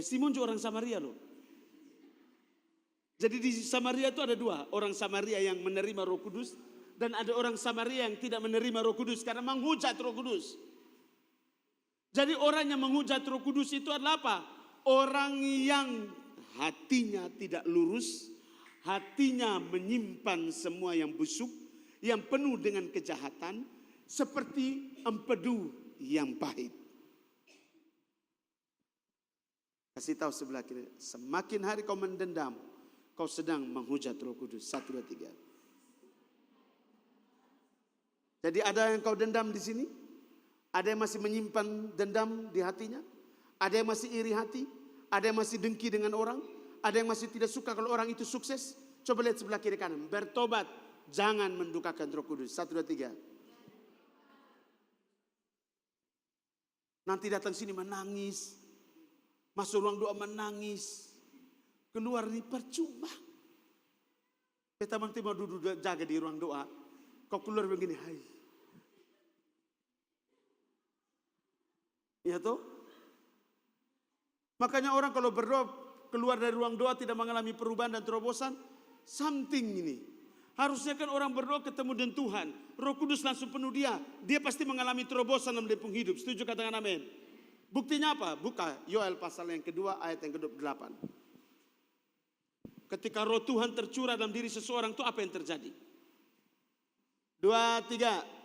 S1: Simon juga orang Samaria loh. Jadi di Samaria itu ada dua. Orang Samaria yang menerima Roh Kudus. Dan ada orang Samaria yang tidak menerima Roh Kudus karena menghujat Roh Kudus. Jadi orang yang menghujat Roh Kudus itu adalah apa? Orang yang hatinya tidak lurus, hatinya menyimpan semua yang busuk, yang penuh dengan kejahatan, seperti empedu yang pahit. Kasih tahu sebelah kiri, semakin hari kau mendendam, kau sedang menghujat Roh Kudus. 1, 2, 3. Jadi ada yang kau dendam di sini, ada yang masih menyimpan dendam di hatinya, ada yang masih iri hati, ada yang masih dengki dengan orang, ada yang masih tidak suka kalau orang itu sukses. Coba lihat sebelah kiri kanan, bertobat, jangan mendukakan Roh Kudus. 1, 2, 3. Nanti datang sini menangis, masuk ruang doa menangis, keluar ini percuma. Kita nanti mau duduk jaga di ruang doa, kau keluar begini, hai. Ya toh? Makanya orang kalau berdoa keluar dari ruang doa tidak mengalami perubahan dan terobosan, something ini. Harusnya kan orang berdoa ketemu dengan Tuhan, Roh Kudus langsung penuh dia pasti mengalami terobosan dalam lepung hidup. Setuju, katakan amin. Buktinya apa? Buka Yoel pasal yang kedua ayat yang ke-28. Ketika roh Tuhan tercurah dalam diri seseorang itu apa yang terjadi? 2, 3.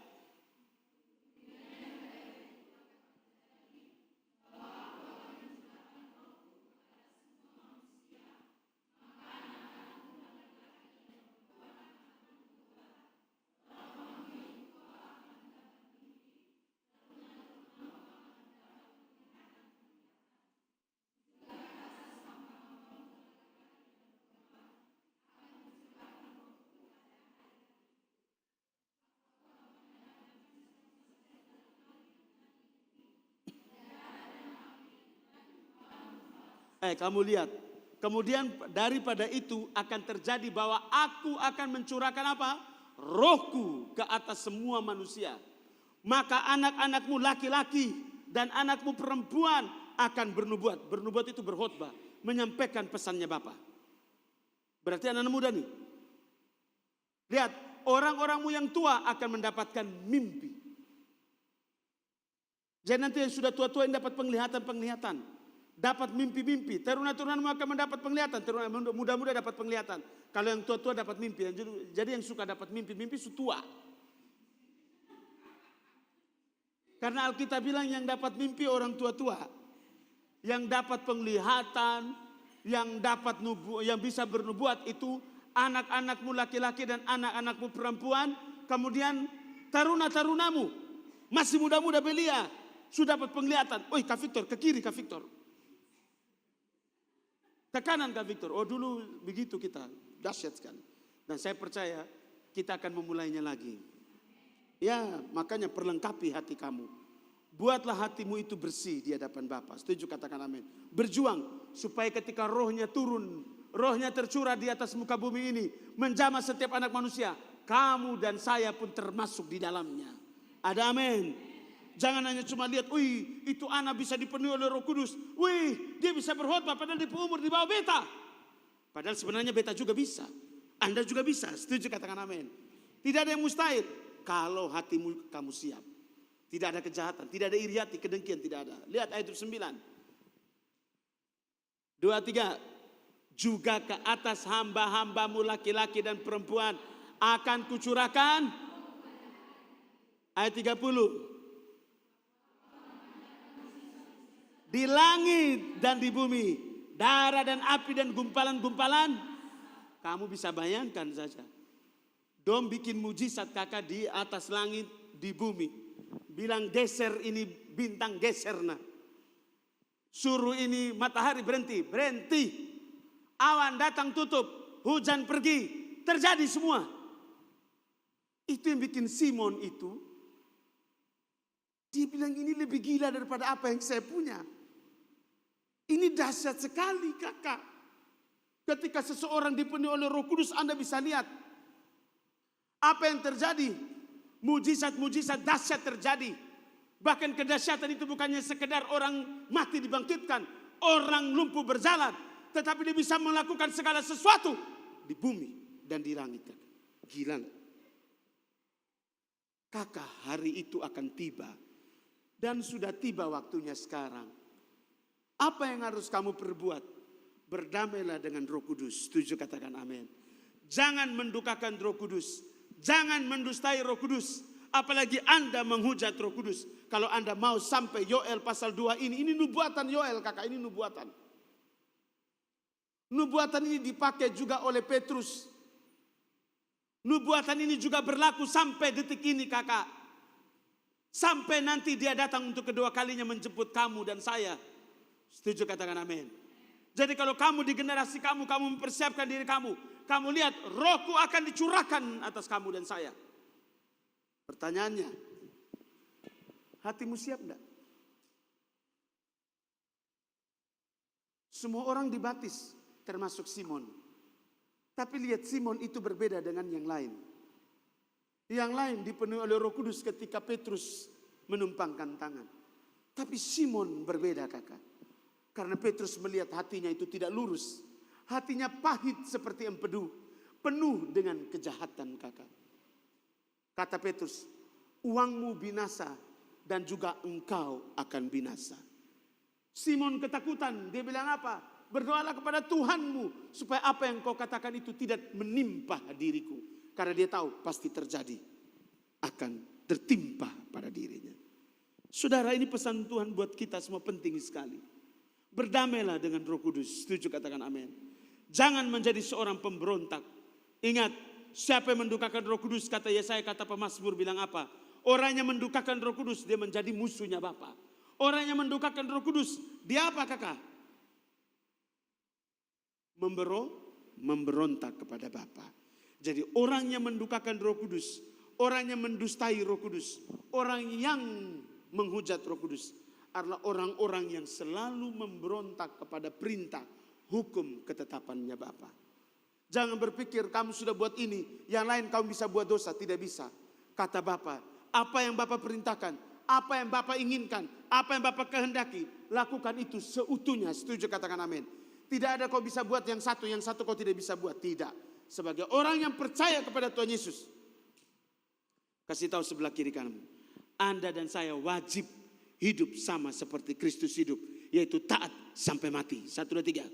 S1: Kamu lihat. Kemudian daripada itu akan terjadi bahwa aku akan mencurahkan apa? Rohku ke atas semua manusia. Maka anak-anakmu laki-laki dan anakmu perempuan akan bernubuat. Bernubuat itu berkhotbah, menyampaikan pesannya Bapa. Berarti anak-anak muda nih. Lihat, orang-orangmu yang tua akan mendapatkan mimpi. Jadi nanti yang sudah tua-tua yang dapat penglihatan. Dapat mimpi-mimpi. Teruna-terunamu akan mendapat penglihatan. Teruna muda-muda dapat penglihatan. Kalau yang tua-tua dapat mimpi. Jadi yang suka dapat mimpi-mimpi su tua. Karena Alkitab bilang yang dapat mimpi orang tua-tua. Yang dapat penglihatan, yang bisa bernubuat itu anak-anakmu laki-laki dan anak-anakmu perempuan. Kemudian taruna-tarunamu masih muda-muda belia sudah dapat penglihatan. Oh, Kak Victor, ke kiri Kak Victor. Ke kanan Kak Victor. Oh, dulu begitu kita. Dahsyat sekali. Dan saya percaya kita akan memulainya lagi. Ya, makanya perlengkapi hati kamu. Buatlah hatimu itu bersih di hadapan Bapa. Setuju, katakan amin. Berjuang supaya ketika rohnya turun, rohnya tercurah di atas muka bumi ini, menjamah setiap anak manusia, kamu dan saya pun termasuk di dalamnya. Ada amin. Jangan hanya cuma lihat, wih itu anak bisa dipenuhi oleh Roh Kudus. Wih dia bisa berkhotbah padahal di umur di bawah beta. Padahal sebenarnya beta juga bisa. Anda juga bisa. Setuju, katakan amin. Tidak ada yang mustahil. Kalau hatimu kamu siap. Tidak ada kejahatan, tidak ada iri hati, kedengkian, tidak ada. Lihat ayat 9. 2, 3. Juga ke atas hamba-hambamu laki-laki dan perempuan akan kucurahkan. Ayat 30. Di langit dan di bumi, darah dan api dan gumpalan-gumpalan. Kamu bisa bayangkan saja. Dom bikin mujizat kakak di atas langit, di bumi. Bilang geser ini bintang geser nah. Suruh ini matahari berhenti. Awan datang tutup, hujan pergi. Terjadi semua. Itu yang bikin Simon itu. Dia bilang ini lebih gila daripada apa yang saya punya. Ini dahsyat sekali kakak. Ketika seseorang dipenuhi oleh Roh Kudus, Anda bisa lihat apa yang terjadi. Mujizat-mujizat dahsyat terjadi. Bahkan kedahsyatan itu bukannya sekedar orang mati dibangkitkan, orang lumpuh berjalan, tetapi dia bisa melakukan segala sesuatu di bumi dan di langit. Gila. Kakak, hari itu akan tiba dan sudah tiba waktunya sekarang. Apa yang harus kamu perbuat? Berdamailah dengan Roh Kudus. Setuju, katakan amin. Jangan mendukakan Roh Kudus. Jangan mendustai Roh Kudus. Apalagi Anda menghujat Roh Kudus. Kalau Anda mau sampai Yoel pasal 2 ini nubuatan Yoel kakak, ini nubuatan. Nubuatan ini dipakai juga oleh Petrus. Nubuatan ini juga berlaku sampai detik ini kakak. Sampai nanti dia datang untuk kedua kalinya menjemput kamu dan saya. Setuju, katakan amin. Jadi kalau kamu di generasi kamu mempersiapkan diri kamu. Kamu lihat rohku akan dicurahkan atas kamu dan saya. Pertanyaannya, hatimu siap enggak? Semua orang dibaptis, termasuk Simon. Tapi lihat Simon itu berbeda dengan yang lain. Yang lain dipenuhi oleh Roh Kudus ketika Petrus menumpangkan tangan. Tapi Simon berbeda kakak. Karena Petrus melihat hatinya itu tidak lurus. Hatinya pahit seperti empedu. Penuh dengan kejahatan kakak. Kata Petrus, uangmu binasa dan juga engkau akan binasa. Simon ketakutan, dia bilang apa? Berdoalah kepada Tuhanmu supaya apa yang kau katakan itu tidak menimpa diriku. Karena dia tahu pasti terjadi, akan tertimpa pada dirinya. Saudara, ini pesan Tuhan buat kita semua penting sekali. Berdamailah dengan Roh Kudus. Setuju, katakan amin. Jangan menjadi seorang pemberontak. Ingat, siapa yang mendukakan Roh Kudus, kata Yesaya, kata pemazmur bilang apa? Orang yang mendukakan Roh Kudus, dia menjadi musuhnya Bapa. Orang yang mendukakan Roh Kudus, dia apa kakak? Memberontak kepada Bapa. Jadi orang yang mendukakan Roh Kudus, orang yang mendustai Roh Kudus, orang yang menghujat Roh Kudus adalah orang-orang yang selalu memberontak kepada perintah, hukum, ketetapannya Bapa. Jangan berpikir kamu sudah buat ini, yang lain kamu bisa buat dosa, tidak bisa. Kata Bapa, apa yang Bapa perintahkan, apa yang Bapa inginkan, apa yang Bapa kehendaki, lakukan itu seutuhnya. Setuju, katakan amin. Tidak ada kau bisa buat yang satu kau tidak bisa buat. Tidak. Sebagai orang yang percaya kepada Tuhan Yesus, kasih tahu sebelah kiri kananmu, Anda dan saya wajib hidup sama seperti Kristus hidup, yaitu taat sampai mati. 1, 2, 3.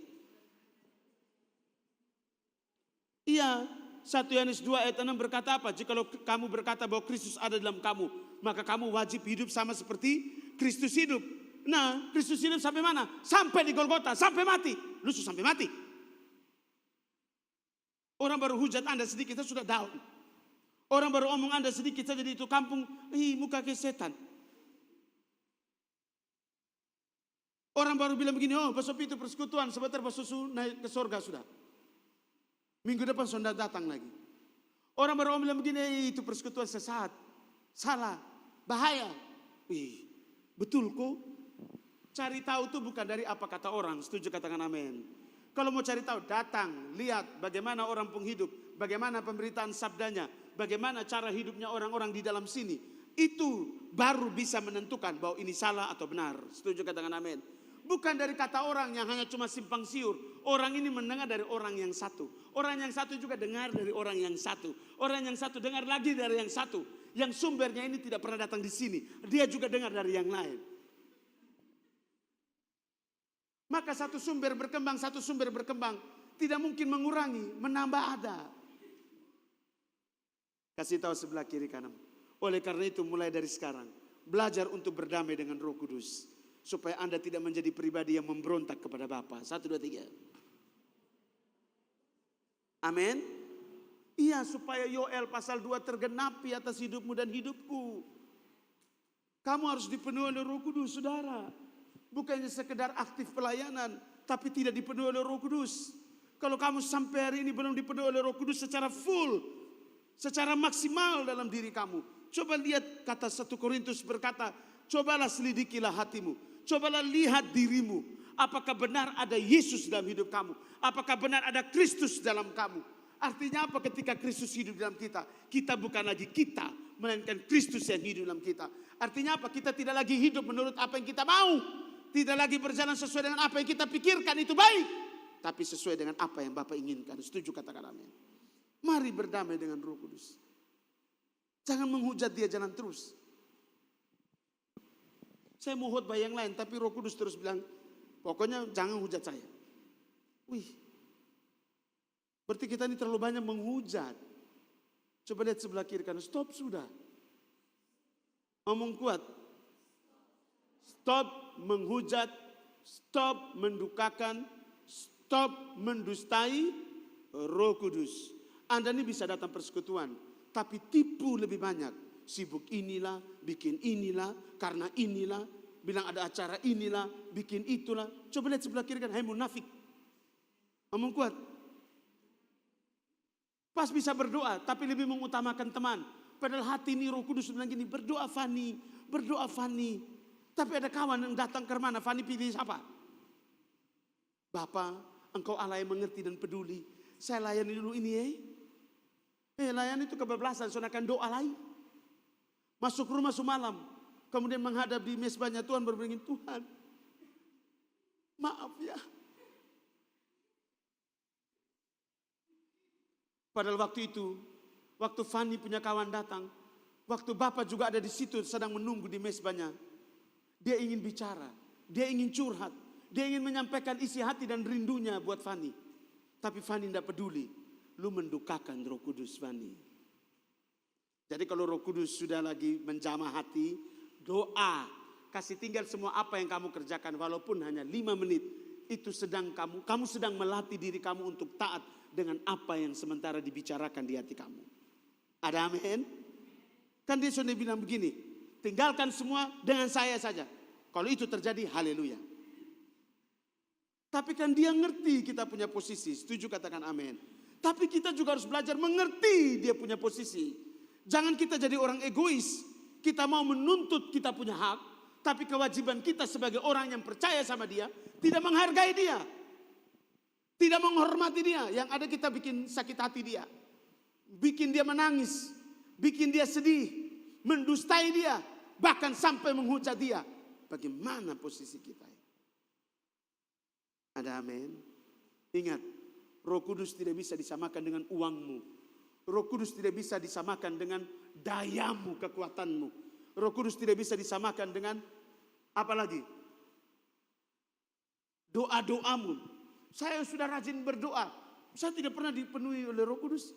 S1: Iya, 1 Yohanes 2 ayat 6 berkata apa? Jikalau kamu berkata bahwa Kristus ada dalam kamu, maka kamu wajib hidup sama seperti Kristus hidup. Nah, Kristus hidup sampai mana? Sampai di Golgota, sampai mati. Lu sampai mati. Orang baru hujat Anda sedikit, kita sudah down. Orang baru omong Anda sedikit saja di itu kampung, muka ke setan. Orang baru bilang begini, oh besok itu persekutuan, sebentar besok naik ke surga sudah. Minggu depan sudah datang lagi. Orang baru omong bilang begini, itu persekutuan sesat, salah, bahaya. Betul kok? Cari tahu itu bukan dari apa kata orang. Setuju, katakan amin. Kalau mau cari tahu, datang, lihat bagaimana orang penghidup, bagaimana pemberitaan sabdanya, bagaimana cara hidupnya orang-orang di dalam sini. Itu baru bisa menentukan bahwa ini salah atau benar. Setuju, katakan amin. Bukan dari kata orang yang hanya cuma simpang siur. Orang ini mendengar dari orang yang satu. Orang yang satu juga dengar dari orang yang satu. Orang yang satu dengar lagi dari yang satu. Yang sumbernya ini tidak pernah datang di sini. Dia juga dengar dari yang lain. Maka satu sumber berkembang. Tidak mungkin mengurangi, menambah ada. Kasih tahu sebelah kiri kanan. Oleh karena itu mulai dari sekarang, belajar untuk berdamai dengan Roh Kudus. Supaya Anda tidak menjadi pribadi yang memberontak kepada Bapa. 1, 2, 3. Amin. Iya, supaya Yoel pasal 2 tergenapi atas hidupmu dan hidupku. Kamu harus dipenuhi oleh Roh Kudus, saudara. Bukannya sekedar aktif pelayanan, tapi tidak dipenuhi oleh Roh Kudus. Kalau kamu sampai hari ini belum dipenuhi oleh Roh Kudus secara full, secara maksimal dalam diri kamu. Coba lihat kata 1 Korintus berkata, cobalah selidikilah hatimu. Cobalah lihat dirimu. Apakah benar ada Yesus dalam hidup kamu? Apakah benar ada Kristus dalam kamu? Artinya apa ketika Kristus hidup dalam kita? Kita bukan lagi kita, melainkan Kristus yang hidup dalam kita. Artinya apa? Kita tidak lagi hidup menurut apa yang kita mau. Tidak lagi berjalan sesuai dengan apa yang kita pikirkan itu baik. Tapi sesuai dengan apa yang Bapak inginkan. Setuju, katakan amin. Mari berdamai dengan Roh Kudus. Jangan menghujat dia, jalan terus. Saya mau khotbah yang lain, tapi Roh Kudus terus bilang, pokoknya jangan hujat saya. Berarti kita ini terlalu banyak menghujat. Coba lihat sebelah kiri kanan, stop sudah. Omong kuat. Stop menghujat, stop mendukakan, stop mendustai Roh Kudus. Anda ini bisa datang persekutuan, tapi tipu lebih banyak. Sibuk inilah, bikin inilah, karena inilah, bilang ada acara inilah, bikin itulah. Coba lihat sebelah kiri kan, hai munafik. Omong kuat. Pas bisa berdoa, tapi lebih mengutamakan teman. Padahal hati ini Roh Kudus bilang gini, berdoa Fani, berdoa Fani. Tapi ada kawan yang datang ke mana, Fani pilih siapa? Bapa, engkau Allah yang mengerti dan peduli. Saya layani dulu ini layani itu kebablasan, soalnya doa lain. Masuk rumah semalam, kemudian menghadap di mesbahnya Tuhan berbingin, Tuhan, maaf ya. Padahal waktu itu, waktu Fani punya kawan datang, waktu Bapak juga ada di situ sedang menunggu di mesbahnya, dia ingin bicara, dia ingin curhat, dia ingin menyampaikan isi hati dan rindunya buat Fani. Tapi Fani tidak peduli, lu mendukakan Roh Kudus Fani. Jadi kalau Roh Kudus sudah lagi menjamah hati, doa, kasih tinggal semua apa yang kamu kerjakan walaupun hanya 5 menit. Itu sedang kamu sedang melatih diri kamu untuk taat dengan apa yang sementara dibicarakan di hati kamu. Ada amin? Kan dia sudah bilang begini, tinggalkan semua dengan saya saja. Kalau itu terjadi, haleluya. Tapi kan dia ngerti kita punya posisi, setuju katakan amin. Tapi kita juga harus belajar mengerti dia punya posisi. Jangan kita jadi orang egois, kita mau menuntut kita punya hak, tapi kewajiban kita sebagai orang yang percaya sama dia, tidak menghargai dia. Tidak menghormati dia, yang ada kita bikin sakit hati dia. Bikin dia menangis, bikin dia sedih, mendustai dia, bahkan sampai menghujat dia. Bagaimana posisi kita? Ada amin? Ingat, Roh Kudus tidak bisa disamakan dengan uangmu. Roh Kudus tidak bisa disamakan dengan dayamu, kekuatanmu. Roh Kudus tidak bisa disamakan dengan apa lagi? Doa-doamu. Saya sudah rajin berdoa, saya tidak pernah dipenuhi oleh Roh Kudus.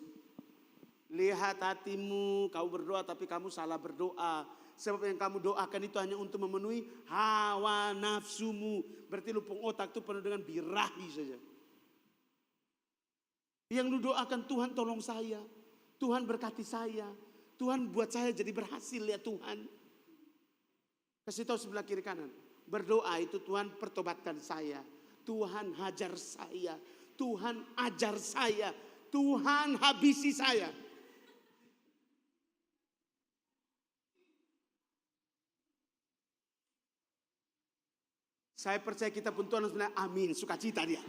S1: Lihat hatimu, kau berdoa tapi kamu salah berdoa. Sebab yang kamu doakan itu hanya untuk memenuhi hawa nafsumu. Berarti lupung otak itu penuh dengan birahi saja. Yang lu doakan, Tuhan tolong saya, Tuhan berkati saya, Tuhan buat saya jadi berhasil ya Tuhan. Kasih tahu sebelah kiri kanan, berdoa itu Tuhan pertobatkan saya, Tuhan hajar saya, Tuhan ajar saya, Tuhan habisi saya. Saya percaya kita pun Tuhan harus bilang amin, sukacita dia.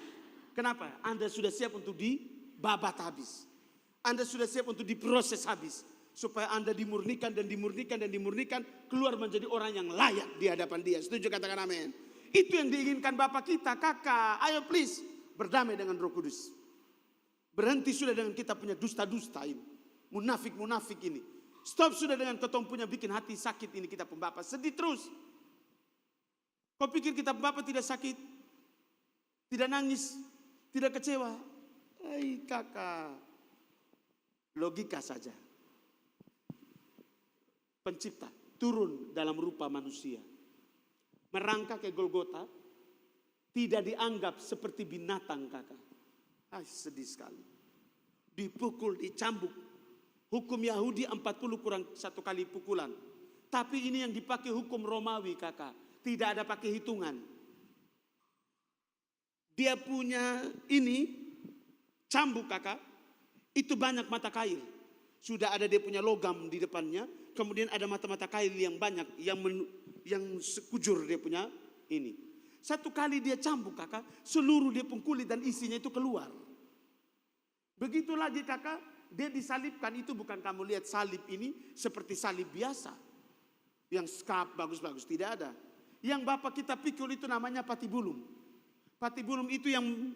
S1: Kenapa? Anda sudah siap untuk dibabat habis. Anda sudah siap untuk diproses habis. Supaya Anda dimurnikan dan dimurnikan dan dimurnikan, keluar menjadi orang yang layak di hadapan dia. Setuju katakan amin. Itu yang diinginkan Bapak kita, kakak. Ayo please, berdamai dengan Roh Kudus. Berhenti sudah dengan kita punya dusta-dusta ini. Munafik-munafik ini. Stop sudah dengan ketong punya bikin hati sakit ini kita pun Bapak. Sedih terus. Kau pikir kita Bapak tidak sakit? Tidak nangis? Tidak kecewa? Hai kakak. Logika saja. Pencipta turun dalam rupa manusia. Merangkak ke Golgota. Tidak dianggap seperti binatang kakak. Sedih sekali. Dipukul, dicambuk. Hukum Yahudi 40 kurang 1 kali pukulan. Tapi ini yang dipakai hukum Romawi kakak. Tidak ada pakai hitungan. Dia punya ini, cambuk kakak, itu banyak mata kail. Sudah ada dia punya logam di depannya, kemudian ada mata-mata kail yang banyak, yang sekujur dia punya ini. 1 kali dia cambuk kakak, seluruh dia pun kulit dan isinya itu keluar. Begitu lagi kakak, dia disalibkan, itu bukan kamu lihat salib ini seperti salib biasa. Yang skap bagus-bagus, tidak ada. Yang Bapak kita pikul itu namanya patibulum. Patibulum itu yang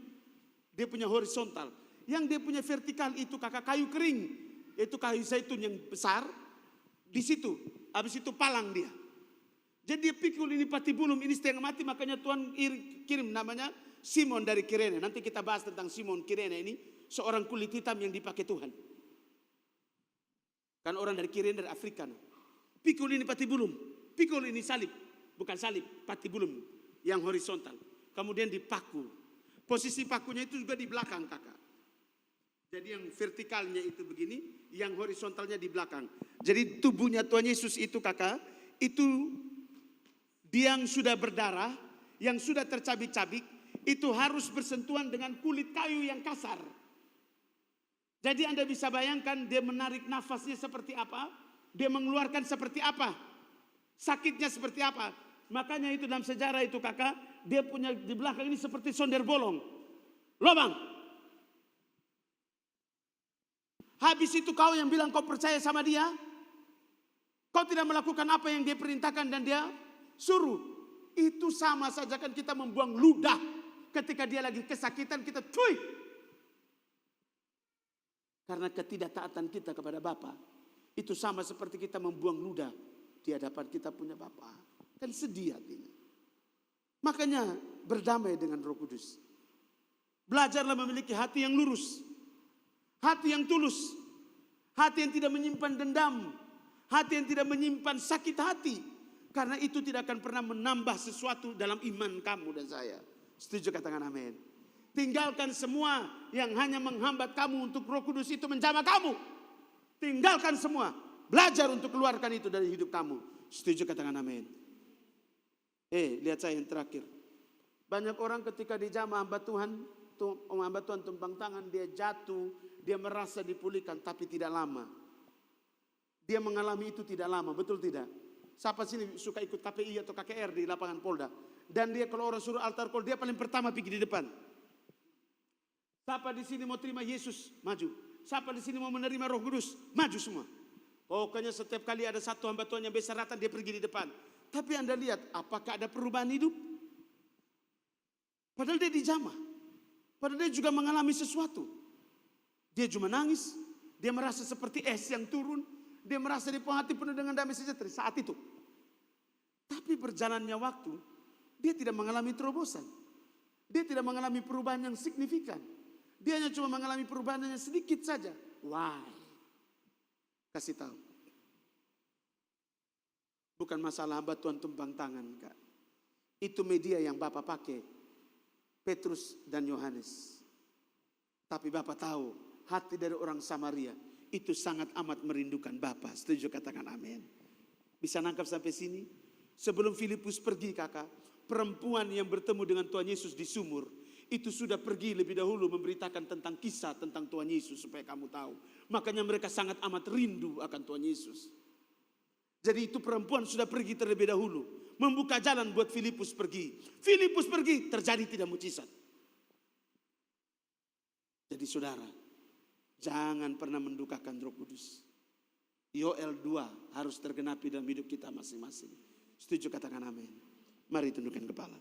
S1: dia punya horizontal. Yang dia punya vertikal itu kakak kayu kering. Itu kayu zaitun yang besar. Di situ. Habis itu palang dia. Jadi dia pikul ini patibulum ini setengah mati. Makanya Tuhan kirim namanya Simon dari Kirene. Nanti kita bahas tentang Simon Kirene ini. Seorang kulit hitam yang dipakai Tuhan. Kan orang dari Kirene dari Afrika. Pikul ini patibulum. Pikul ini salib. Bukan salib, patibulum yang horizontal. Kemudian dipaku. Posisi pakunya itu juga di belakang kakak. Jadi yang vertikalnya itu begini, yang horizontalnya di belakang. Jadi tubuhnya Tuhan Yesus itu kakak, itu dia yang sudah berdarah, yang sudah tercabik-cabik, itu harus bersentuhan dengan kulit kayu yang kasar. Jadi Anda bisa bayangkan dia menarik nafasnya seperti apa, dia mengeluarkan seperti apa, sakitnya seperti apa. Makanya itu dalam sejarah itu kakak, dia punya di belakang ini seperti sonder bolong. Lobang. Habis itu kau yang bilang kau percaya sama dia. Kau tidak melakukan apa yang dia perintahkan dan dia suruh. Itu sama saja kan kita membuang ludah. Ketika dia lagi kesakitan kita cuy. Karena ketidaktaatan kita kepada Bapa. Itu sama seperti kita membuang ludah di hadapan kita punya Bapa. Kan sedih hatinya. Makanya berdamai dengan Roh Kudus. Belajarlah memiliki hati yang lurus. Hati yang tulus. Hati yang tidak menyimpan dendam. Hati yang tidak menyimpan sakit hati. Karena itu tidak akan pernah menambah sesuatu dalam iman kamu dan saya. Setuju, katakan amin. Tinggalkan semua yang hanya menghambat kamu untuk Roh Kudus itu menjamah kamu. Tinggalkan semua. Belajar untuk keluarkan itu dari hidup kamu. Setuju, katakan amin. Lihat saya yang terakhir. Banyak orang ketika dijamah hamba Tuhan tumpang tangan, dia jatuh, dia merasa dipulihkan, tapi tidak lama. Dia mengalami itu tidak lama, betul tidak? Siapa sini suka ikut KPI atau KKR di lapangan Polda? Dan dia kalau orang suruh altar call, dia paling pertama pergi di depan. Siapa di sini mau terima Yesus? Maju. Siapa di sini mau menerima Roh Kudus? Maju semua. Pokoknya setiap kali ada satu hamba Tuhan yang bersaratan, dia pergi di depan. Tapi Anda lihat, apakah ada perubahan hidup? Padahal dia dijamah. Padahal dia juga mengalami sesuatu. Dia cuma nangis. Dia merasa seperti es yang turun. Dia merasa di hati penuh dengan damai sejahtera saat itu. Tapi berjalannya waktu, dia tidak mengalami terobosan. Dia tidak mengalami perubahan yang signifikan. Dia hanya cuma mengalami perubahan yang sedikit saja. Why? Kasih tahu. Bukan masalah hamba Tuhan tumpang tangan, Kak. Itu media yang Bapak pakai. Petrus dan Yohanes. Tapi Bapak tahu, hati dari orang Samaria itu sangat amat merindukan Bapak. Setuju, katakan amin. Bisa nangkap sampai sini? Sebelum Filipus pergi, kakak, perempuan yang bertemu dengan Tuhan Yesus di sumur, itu sudah pergi lebih dahulu memberitakan tentang kisah tentang Tuhan Yesus supaya kamu tahu. Makanya mereka sangat amat rindu akan Tuhan Yesus. Jadi itu perempuan sudah pergi terlebih dahulu, membuka jalan buat Filipus pergi. Filipus pergi, terjadi tidak mujizat. Jadi saudara, jangan pernah mendukakan Roh Kudus. Yoel 2 harus tergenapi dalam hidup kita masing-masing. Setuju, katakan amin. Mari tundukkan kepala.